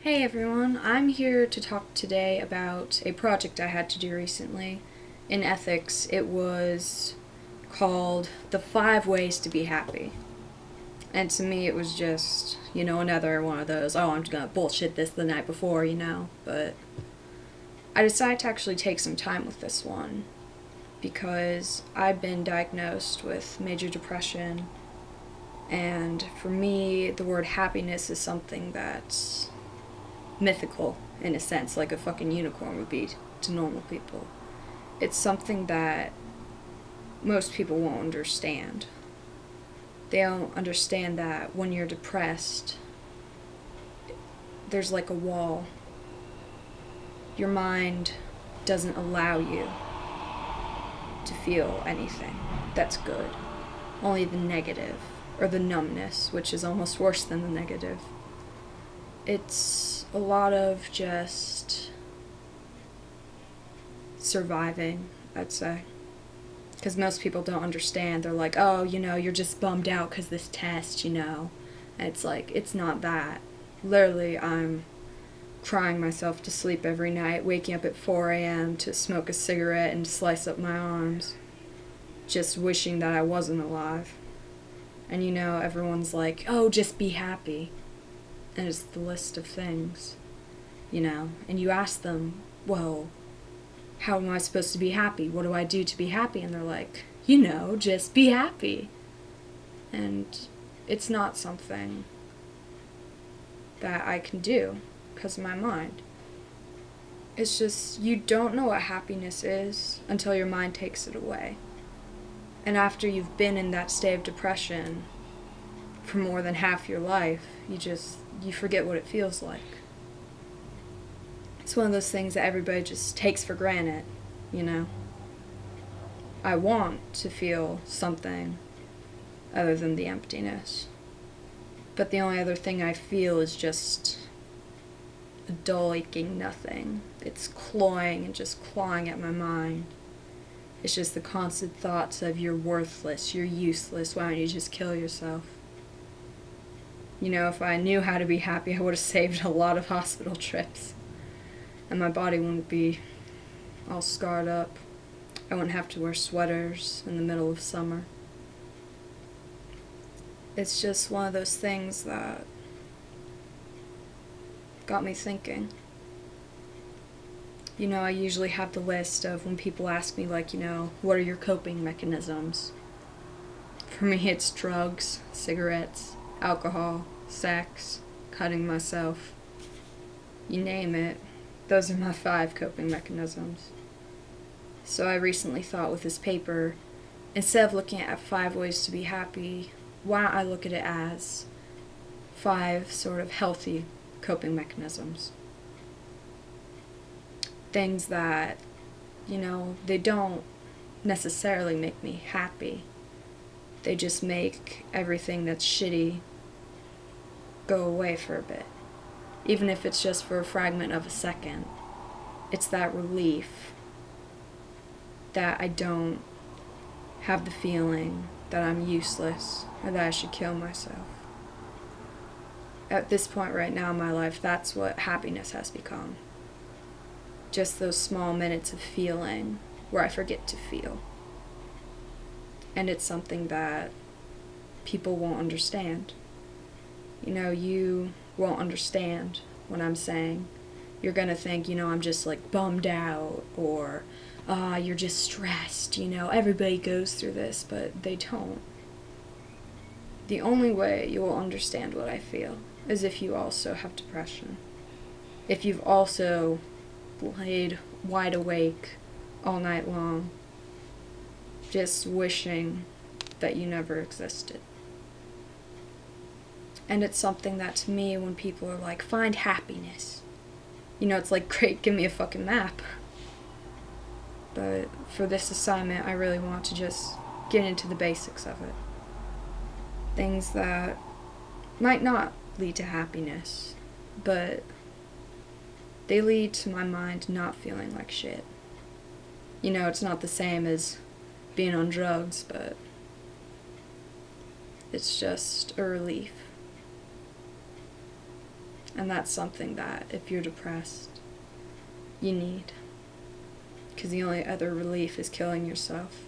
Hey everyone, I'm here to talk today about a project I had to do recently. In ethics, it was called The 5 Ways to Be Happy. And to me, it was just, another one of those, oh, I'm gonna bullshit this the night before. But I decided to actually take some time with this one because I've been diagnosed with major depression, and for me, the word happiness is something that's mythical in a sense, like a fucking unicorn would be to normal people. It's something that most people won't understand. They don't understand that when you're depressed, there's like a wall. Your mind doesn't allow you to feel anything that's good. Only the negative, or the numbness, which is almost worse than the negative. It's a lot of just surviving, I'd say. Because most people don't understand. They're like, oh, you're just bummed out because this test. And it's like, it's not that. Literally, I'm crying myself to sleep every night, waking up at 4 a.m. to smoke a cigarette and slice up my arms, just wishing that I wasn't alive. And everyone's like, oh, just be happy. And it's the list of things. And you ask them, well, how am I supposed to be happy? What do I do to be happy? And they're like, just be happy. And it's not something that I can do because of my mind. It's just, you don't know what happiness is until your mind takes it away. And after you've been in that state of depression for more than half your life, you forget what it feels like. It's one of those things that everybody just takes for granted. I want to feel something other than the emptiness. But the only other thing I feel is just a dull, aching nothing. It's cloying and just clawing at my mind. It's just the constant thoughts of you're worthless, you're useless, why don't you just kill yourself? If I knew how to be happy, I would have saved a lot of hospital trips. And my body wouldn't be all scarred up. I wouldn't have to wear sweaters in the middle of summer. It's just one of those things that got me thinking. I usually have the list of when people ask me, like, what are your coping mechanisms? For me, it's drugs, cigarettes, alcohol, sex, cutting myself. You name it. Those are my 5 coping mechanisms. So I recently thought with this paper, instead of looking at 5 ways to be happy, why don't I look at it as 5 sort of healthy coping mechanisms? Things that, they don't necessarily make me happy. They just make everything that's shitty go away for a bit. Even if it's just for a fragment of a second. It's that relief that I don't have the feeling that I'm useless or that I should kill myself. At this point right now in my life, that's what happiness has become. Just those small minutes of feeling where I forget to feel. And it's something that people won't understand. You won't understand when I'm saying, you're gonna think, I'm just like bummed out, or you're just stressed, everybody goes through this, but they don't. The only way you will understand what I feel is if you also have depression. If you've also laid wide awake all night long, just wishing that you never existed. And it's something that to me, when people are like, find happiness, it's like, great, give me a fucking map. But for this assignment, I really want to just get into the basics of it. Things that might not lead to happiness, but they lead to my mind not feeling like shit. It's not the same as being on drugs, but it's just a relief. And that's something that, if you're depressed, you need. Because the only other relief is killing yourself.